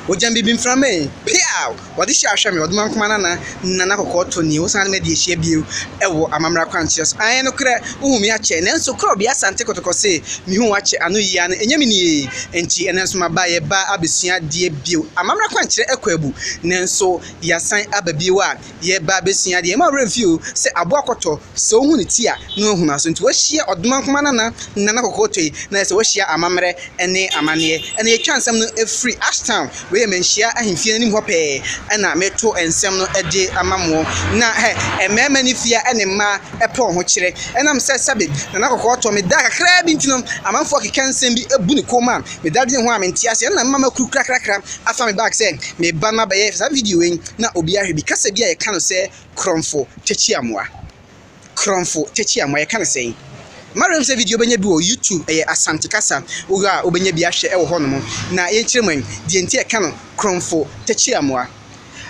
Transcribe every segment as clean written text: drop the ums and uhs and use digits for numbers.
Ojambi bim frame. Piao. What is your shame? What man kumana na kokoto ni osan me de hye bio ewo amamra kwanches. Aye no kra uhumi ache nenso kra bia sante kotoko se mi hu ache anu yia no enyami ni enti enenso maba ye ba abesua de bio amamra kwanchire ekwabu nenso yasan ababio a ye ba abesua de ma review se aboakoto se ohu ne ti a no hu na so nti wahia odman kumana na kokoto na se wahia amamre ene amane ene ye twansam no free Ashtown we menhia ahemfie nim ho pe na meto ensem no ede amamo na emema ni fia ene ma epo ho kire enam se sabe na kokoto me da kakra bi ntinom amanfo kekansem bi ebu ne koma me da de ho amenti ase na mama kru krakrakra afa me back say me ba na ba ye sa video wen na obi ahwe bi kasa bi a ye kan se kromfo techiamoa ye kan say Marem se video benya bi o YouTube Asante Kasa oga obenya bi ahwe e wo honom na ye kiremwan die nti e kan kromfo techiamoa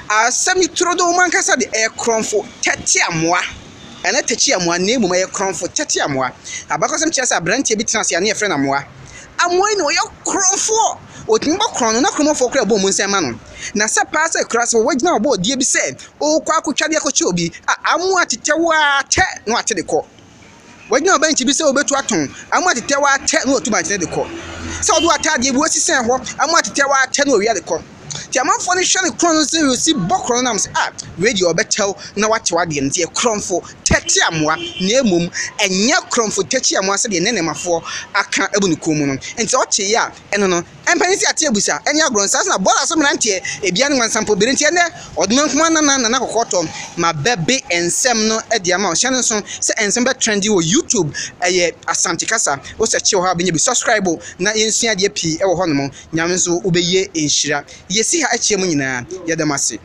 asami trodo man kasa de kromfo techiamoa ena techiamoa na emuma ye kromfo techiamoa abakosem chiasa brantie bi transia na ye frɛ na moa amoa no ye kromfo otimba krono na kromfo kra bo mu nsema no na se pass cross wo wagina obo die bi se o kwa akotwa de akochi obi amoa tetewa te no ate de ko wagina obanchi bi se obetu aton amoa tetewa te no otuba ate de ko se odo atade bi wasisen ho amoa tetewa te no owia de ko ti amanfo ne hwe ne krono se we si bokro na mse radio obetel na wache wade ntie kromfo tete amoa na emom enye kromfo tete amoa se de nenemafo aka ebunu komu no enti oche ya eno no empanisi ate ebusa enye agronsa na bola so mrantie ebia ne wansampo bere ntie ne odman kuma na kokoto ma bebe ensem no ede ama o hye ne so se ensem be trendy wo YouTube Asante Kasa wo se che wo ha benye bi subscribe na yensua de pi e wo honom nyame so obeye enhira yesi ha achiemu nyina yedamase